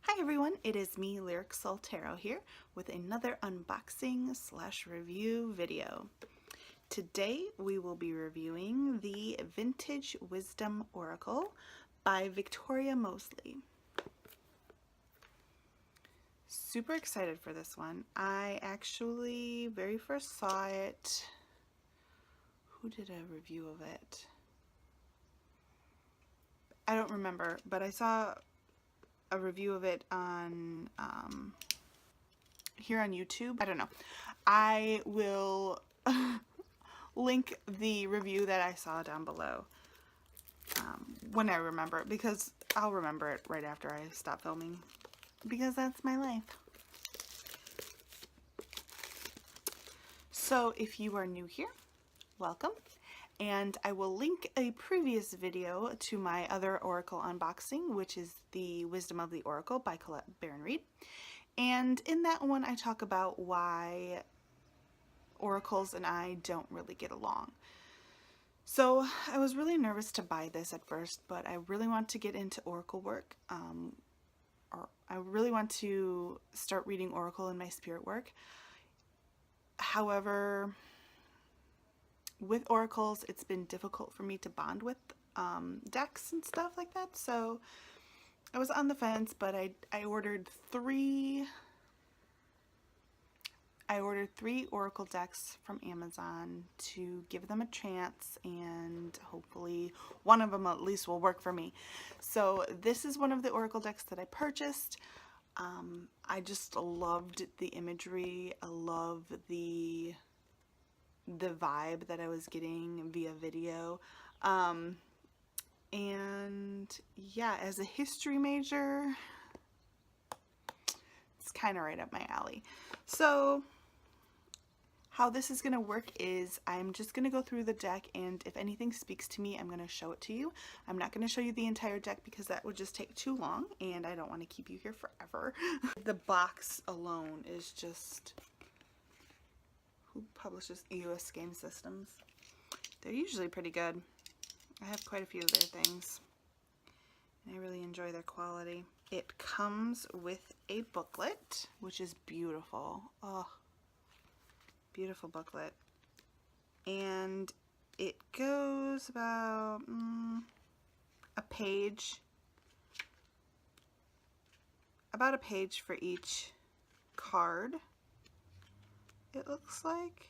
Hi everyone, it is me, Lyric Soul Tarot here with another unboxing / review video. Today we will be reviewing the Vintage Wisdom Oracle by Victoria Mosley. Super excited for this one. I actually very first saw it. Who did a review of it? I don't remember, but I saw a review of it on here on YouTube. I don't know. I will link the review that I saw down below when I remember it, because I'll remember it right after I stop filming, because that's my life. So if you are new here, welcome. And I will link a previous video to my other Oracle unboxing, which is the Wisdom of the Oracle by Colette Baron-Reid. And in that one, I talk about why oracles and I don't really get along. So I was really nervous to buy this at first, but I really want to get into oracle work. Or I really want to start reading oracle in my spirit work. However, with oracles, it's been difficult for me to bond with decks and stuff like that, so I was on the fence, but I ordered three oracle decks from Amazon to give them a chance, and hopefully one of them at least will work for me. So this is one of the oracle decks that I purchased. I just loved the imagery. I love the vibe that I was getting via video. And yeah, as a history major, it's kind of right up my alley. So how this is going to work is I'm just going to go through the deck, and if anything speaks to me, I'm going to show it to you. I'm not going to show you the entire deck because that would just take too long, and I don't want to keep you here forever. The box alone is just... Who publishes US Game Systems? They're usually pretty good. I have quite a few of their things, and I really enjoy their quality. It comes with a booklet, which is beautiful. Oh, beautiful booklet. And it goes about a page for each card, it looks like.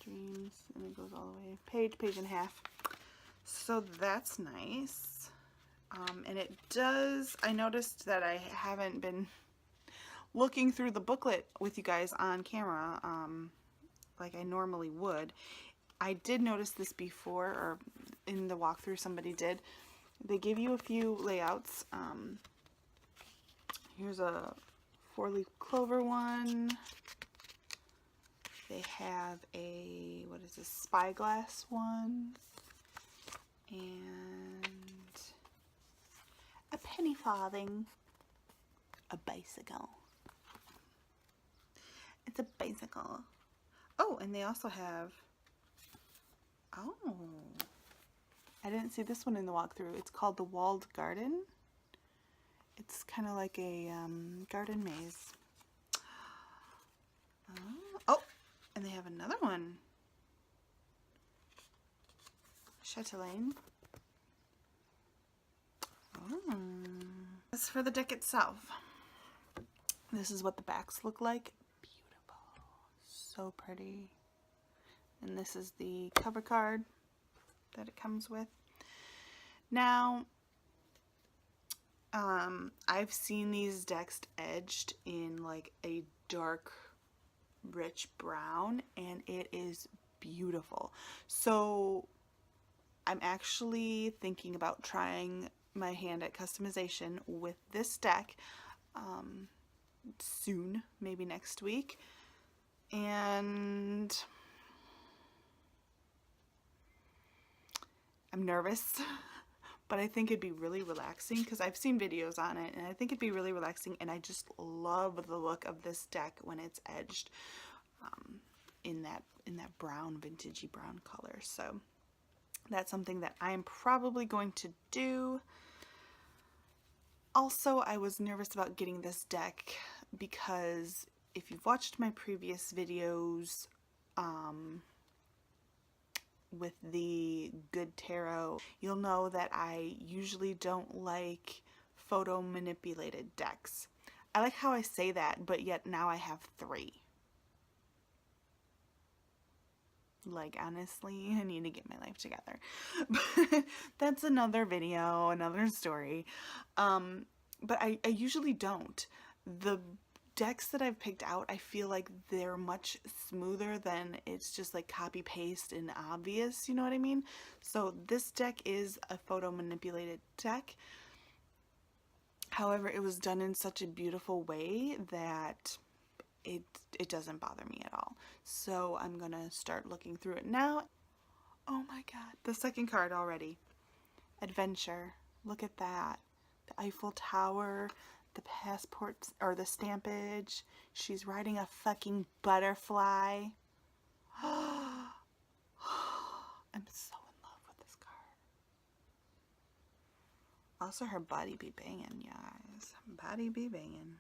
Dreams, and it goes all the way page and a half. So that's nice. And it does, I noticed that I haven't been looking through the booklet with you guys on camera like I normally would. I did notice this before, or in the walkthrough somebody did. They give you a few layouts. Here's a 4-leaf clover one. They have a, what is this, spyglass one, and a penny farthing, a bicycle. It's a bicycle. Oh, and they also have, oh, I didn't see this one in the walkthrough. It's called the Walled Garden. It's kind of like a garden maze. Oh, and they have another one. Chatelaine. Oh. As for the deck itself, this is what the backs look like. Beautiful. So pretty. And this is the cover card that it comes with. Now, I've seen these decks edged in like a dark, rich brown, and it is beautiful. So I'm actually thinking about trying my hand at customization with this deck soon, maybe next week. And I'm nervous, but I think it'd be really relaxing because I've seen videos on it, and I think it'd be really relaxing, and I just love the look of this deck when it's edged in that brown, vintagey brown color. So that's something that I'm probably going to do. Also, I was nervous about getting this deck because if you've watched my previous videos with the Good Tarot, you'll know that I usually don't like photo manipulated decks. I like how I say that, but yet now I have 3. Like, honestly, I need to get my life together. But that's another video, another story. But I usually don't. The decks that I've picked out, I feel like they're much smoother than it's just like copy paste and obvious, you know what I mean? So this deck is a photo manipulated deck. However, it was done in such a beautiful way that it doesn't bother me at all. So I'm gonna start looking through it now. Oh my god, the second card already. Adventure. Look at that. The Eiffel Tower, the passports, or the stampage. She's riding a fucking butterfly. I'm so in love with this card. Also, her body be banging, guys. Body be banging.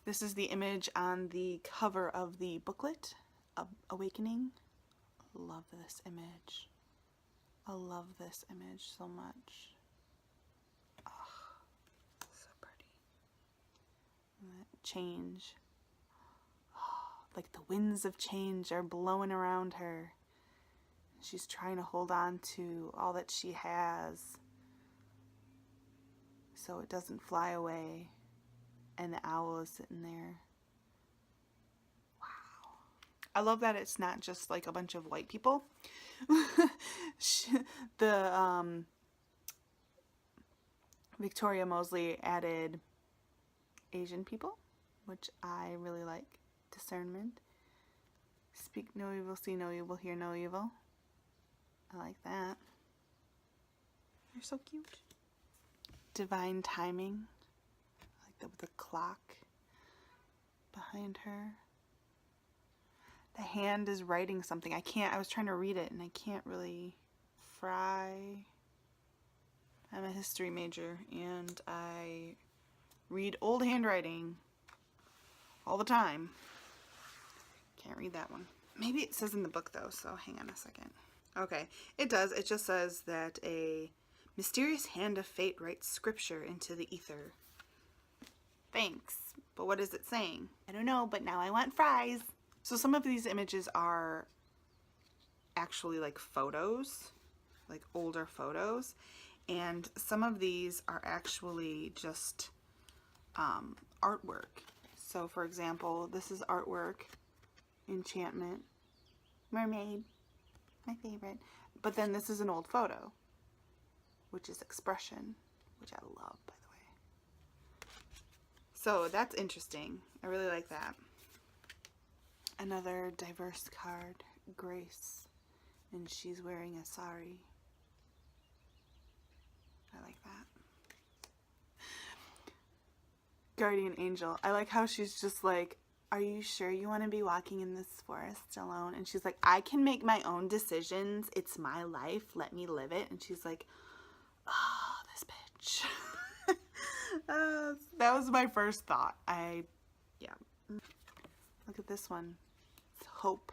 This is the image on the cover of the booklet, Awakening. Love this image. I love this image so much. Oh, so pretty. Change. Oh, like the winds of change are blowing around her. She's trying to hold on to all that she has so it doesn't fly away. And the owl is sitting there. Wow. I love that it's not just like a bunch of white people. The Victoria Mosley added Asian people, which I really like. Discernment. Speak no evil, see no evil, hear no evil. I like that. You're so cute. Divine timing. With the clock behind her. The hand is writing something. I was trying to read it and I can't really. Fry. I'm a history major and I read old handwriting all the time. Can't read that one. Maybe it says in the book though, so hang on a second. Okay, it does. It just says that a mysterious hand of fate writes scripture into the ether. Thanks. But what is it saying? I don't know, but now I want fries. So some of these images are actually like photos, like older photos. And some of these are actually just artwork. So for example, this is artwork, enchantment, mermaid, my favorite. But then this is an old photo, which is expression, which I love, by the way. So that's interesting. I really like that. Another diverse card, Grace, and she's wearing a sari. I like that. Guardian Angel. I like how she's just like, are you sure you want to be walking in this forest alone? And she's like, I can make my own decisions. It's my life. Let me live it. And she's like, oh, this bitch. That was my first thought. Yeah. Look at this one. It's hope.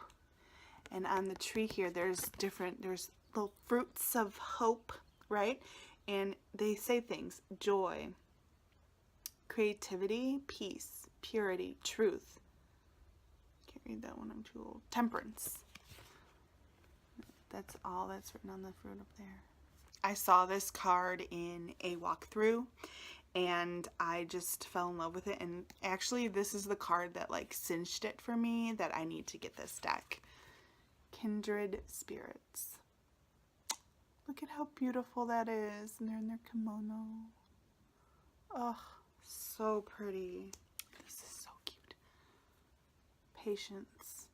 And on the tree here, there's little fruits of hope, right? And they say things, joy, creativity, peace, purity, truth. Can't read that one, I'm too old. Temperance. That's all that's written on the fruit up there. I saw this card in a walkthrough and I just fell in love with it. And actually this is the card that like cinched it for me that I need to get this deck. Kindred Spirits. Look at how beautiful that is. And they're in their kimono. Oh, so pretty. This is so cute. Patience.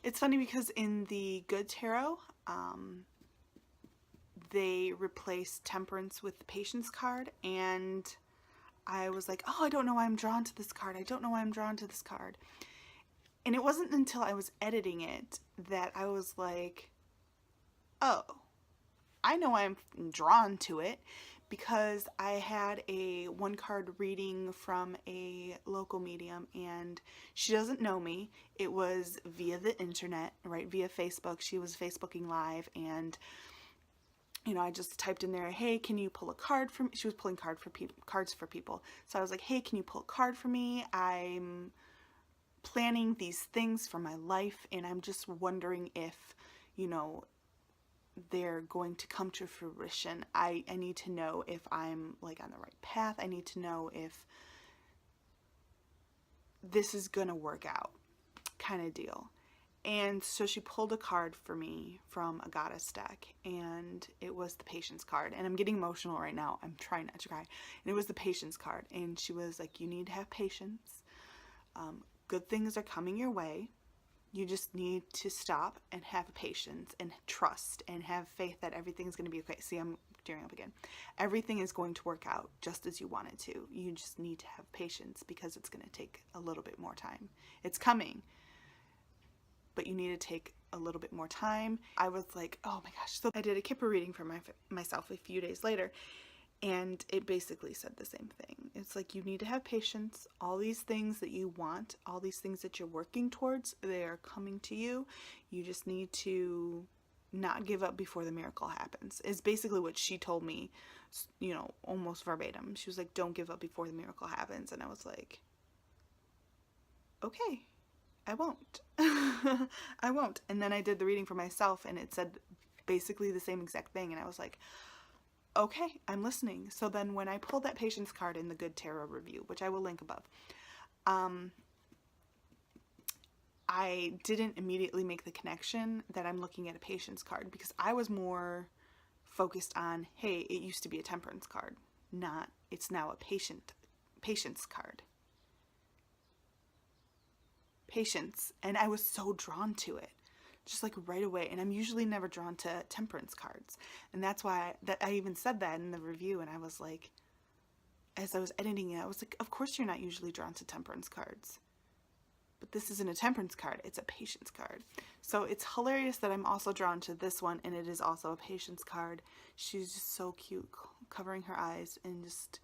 It's funny because in the Good Tarot, they replaced Temperance with the Patience card. And I was like, oh, I don't know why I'm drawn to this card. I don't know why I'm drawn to this card. And it wasn't until I was editing it that I was like, oh, I know I'm drawn to it because I had a one card reading from a local medium and she doesn't know me. It was via the internet, right? Via Facebook. She was Facebooking live, and you know, I just typed in there, hey, can you pull a card for me? She was pulling cards for people. So I was like, hey, can you pull a card for me? I'm planning these things for my life, and I'm just wondering if, you know, they're going to come to fruition. I need to know if I'm like on the right path. I need to know if this is gonna work out, kind of deal. And so she pulled a card for me from a goddess deck, and it was the patience card. And I'm getting emotional right now. I'm trying not to cry. And it was the patience card. And she was like, you need to have patience. Good things are coming your way. You just need to stop and have patience and trust and have faith that everything's going to be okay. See, I'm tearing up again. Everything is going to work out just as you want it to. You just need to have patience because it's going to take a little bit more time. It's coming, but you need to take a little bit more time. I was like, oh my gosh. So I did a Kipper reading for myself a few days later, and it basically said the same thing. It's like, you need to have patience. All these things that you want, all these things that you're working towards, they are coming to you. You just need to not give up before the miracle happens, is basically what she told me, you know, almost verbatim. She was like, don't give up before the miracle happens. And I was like, okay, I won't. I won't. And then I did the reading for myself, and it said basically the same exact thing. And I was like, okay, I'm listening. So then when I pulled that patience card in the Good Tarot review, which I will link above, I didn't immediately make the connection that I'm looking at a patience card, because I was more focused on, hey, it used to be a temperance card, not it's now a patience card. Patience. And I was so drawn to it, just like right away. And I'm usually never drawn to temperance cards. And that's why I even said that in the review. And I was like, as I was editing it, I was like, of course you're not usually drawn to temperance cards. But this isn't a temperance card, it's a patience card. So it's hilarious that I'm also drawn to this one, and it is also a patience card. She's just so cute, covering her eyes and just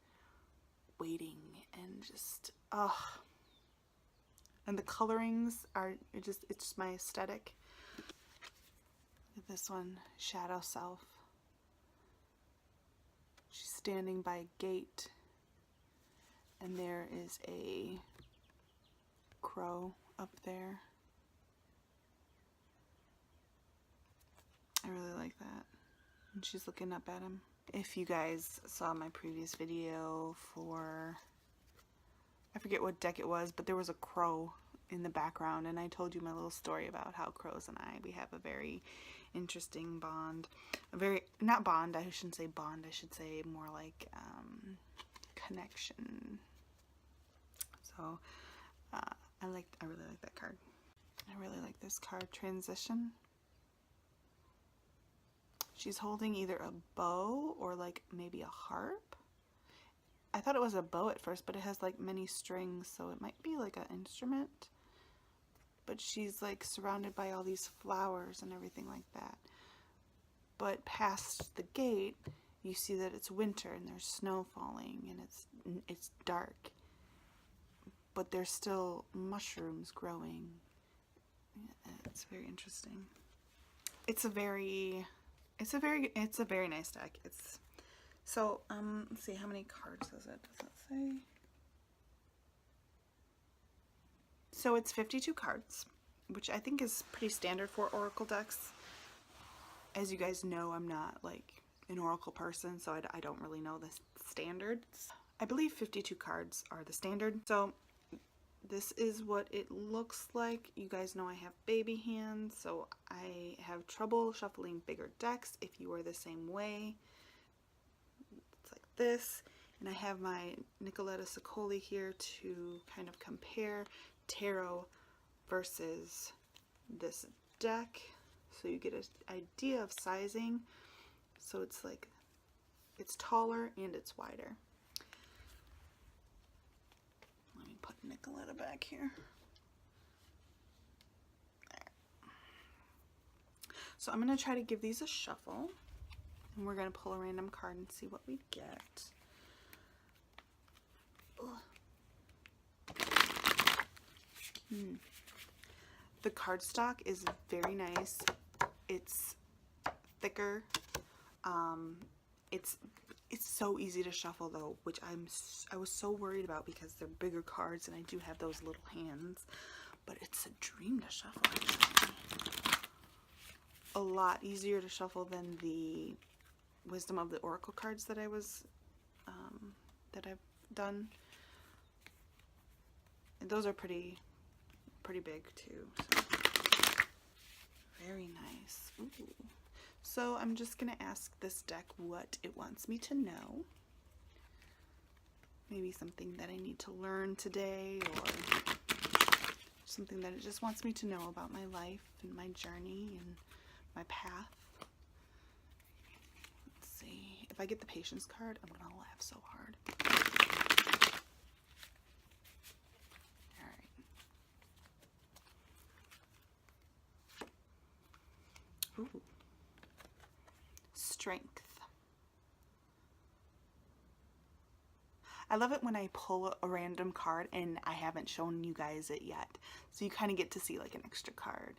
waiting, and just, and the colorings are it's just my aesthetic. This one, Shadow Self. She's standing by a gate, and there is a crow up there. I really like that. And she's looking up at him. If you guys saw my previous video for, I forget what deck it was, but there was a crow in the background, and I told you my little story about how crows and we have a very interesting bond. Not bond, I shouldn't say bond, I should say more like connection. So I really like that card. I really like this card, Transition. She's holding either a bow or like maybe a harp. I thought it was a bow at first, but it has like many strings, so it might be like an instrument. But she's like surrounded by all these flowers and everything like that. But past the gate, you see that it's winter and there's snow falling, and it's dark. But there's still mushrooms growing. It's very interesting. It's a very nice deck. So let's see, how many cards does it say? So it's 52 cards, which I think is pretty standard for Oracle decks. As you guys know, I'm not like an Oracle person, so I don't really know the standards. I believe 52 cards are the standard. So this is what it looks like. You guys know I have baby hands, so I have trouble shuffling bigger decks. If you are the same way, it's like this. And I have my Nicoletta Sicoli here to kind of compare tarot versus this deck, so you get an idea of sizing. So it's like, it's taller and it's wider. Let me put Nicoletta back here. There. So I'm going to try to give these a shuffle, And we're going to pull a random card and see what we get. The cardstock is very nice. It's thicker. It's so easy to shuffle though, which I was so worried about because they're bigger cards and I do have those little hands. But it's a dream to shuffle. A lot easier to shuffle than the Wisdom of the Oracle cards that I've done. And those are pretty big too. So. Very nice. Ooh. So I'm just gonna ask this deck what it wants me to know. Maybe something that I need to learn today, or something that it just wants me to know about my life and my journey and my path. Let's see. If I get the Patience card, I'm gonna laugh so hard. Alright. Ooh. Strength. I love it when I pull a random card and I haven't shown you guys it yet. So you kind of get to see like an extra card.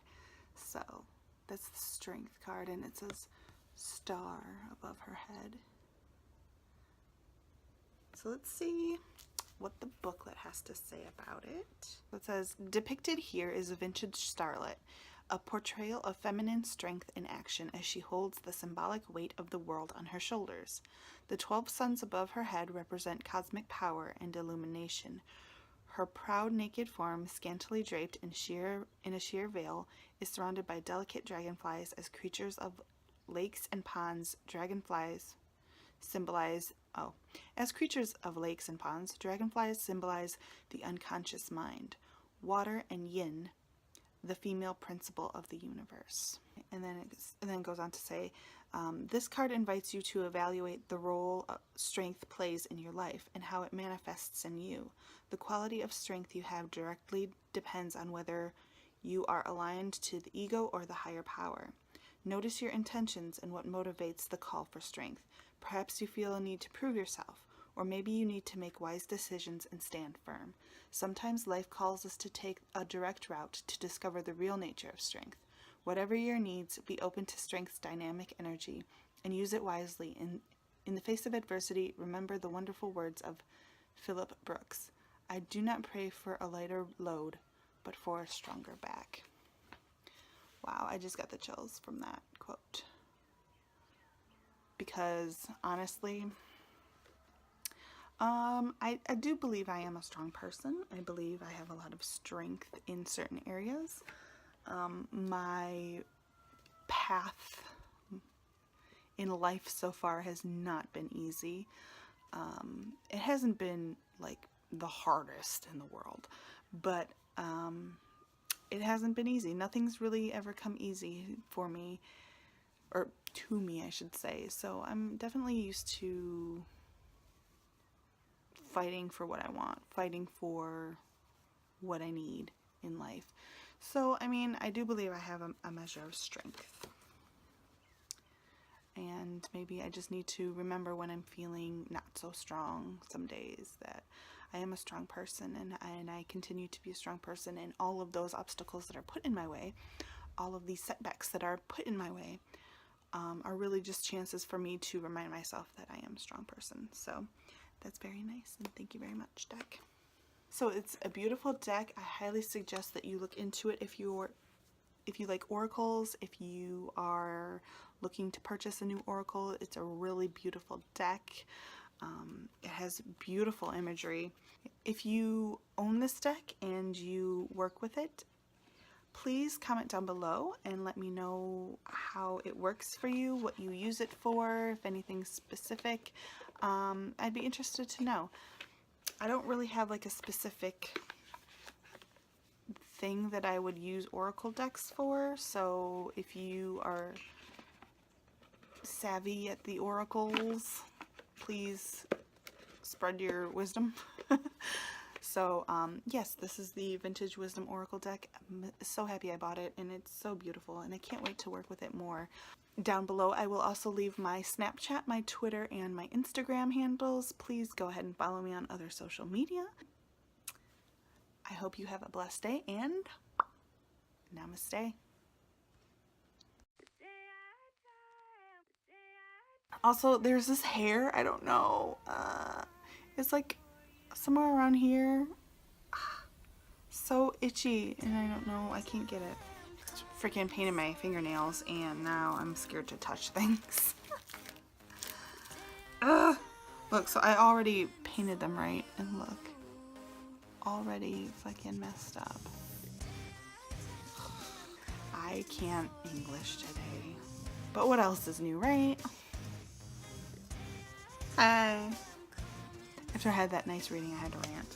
So that's the Strength card and it says star above her head. So let's see what the booklet has to say about it. It says, depicted here is a vintage starlet, a portrayal of feminine strength in action as she holds the symbolic weight of the world on her shoulders. The 12 suns above her head represent cosmic power and illumination. Her proud naked form, scantily draped in a sheer veil, is surrounded by delicate dragonflies as creatures of lakes and ponds. Dragonflies symbolize the unconscious mind, water and yin, the female principle of the universe. And then it goes on to say, this card invites you to evaluate the role strength plays in your life and how it manifests in you. The quality of strength you have directly depends on whether you are aligned to the ego or the higher power. Notice your intentions and what motivates the call for strength. Perhaps you feel a need to prove yourself, or maybe you need to make wise decisions and stand firm. Sometimes life calls us to take a direct route to discover the real nature of strength. Whatever your needs, be open to strength's dynamic energy and use it wisely. In the face of adversity, remember the wonderful words of Philip Brooks. I do not pray for a lighter load, but for a stronger back. Wow, I just got the chills from that quote. Because honestly, I do believe I am a strong person. I believe I have a lot of strength in certain areas. My path in life so far has not been easy. It hasn't been like the hardest in the world, but it hasn't been easy. Nothing's really ever come easy for me, or to me, I should say. So I'm definitely used to fighting for what I want, fighting for what I need in life. So, I mean, I do believe I have a measure of strength. And maybe I just need to remember when I'm feeling not so strong some days that I am a strong person, and I continue to be a strong person, and all of those obstacles that are put in my way, all of these setbacks that are put in my way, are really just chances for me to remind myself that I am a strong person. So that's very nice, and thank you very much, deck. So it's a beautiful deck. I highly suggest that you look into it if you like oracles, if you are looking to purchase a new oracle. It's a really beautiful deck. It has beautiful imagery. If you own this deck and you work with it, please comment down below and let me know how it works for you, what you use it for, if anything specific. I'd be interested to know. I don't really have like a specific thing that I would use oracle decks for, so if you are savvy at the oracles, please spread your wisdom. So yes, this is the Vintage Wisdom Oracle deck. I'm so happy I bought it, and it's so beautiful, and I can't wait to work with it more. Down below I will also leave my Snapchat, my Twitter, and my Instagram handles. Please go ahead and follow me on other social media. I hope you have a blessed day, and namaste. Also, there's this hair, I don't know, it's like somewhere around here. So itchy, and I don't know, I can't get it. It's freaking painted my fingernails, and now I'm scared to touch things. Ugh. Look, so I already painted them right, and look, already fucking messed up. I can't English today. But what else is new, right? Hi. After I had that nice reading, I had to rant.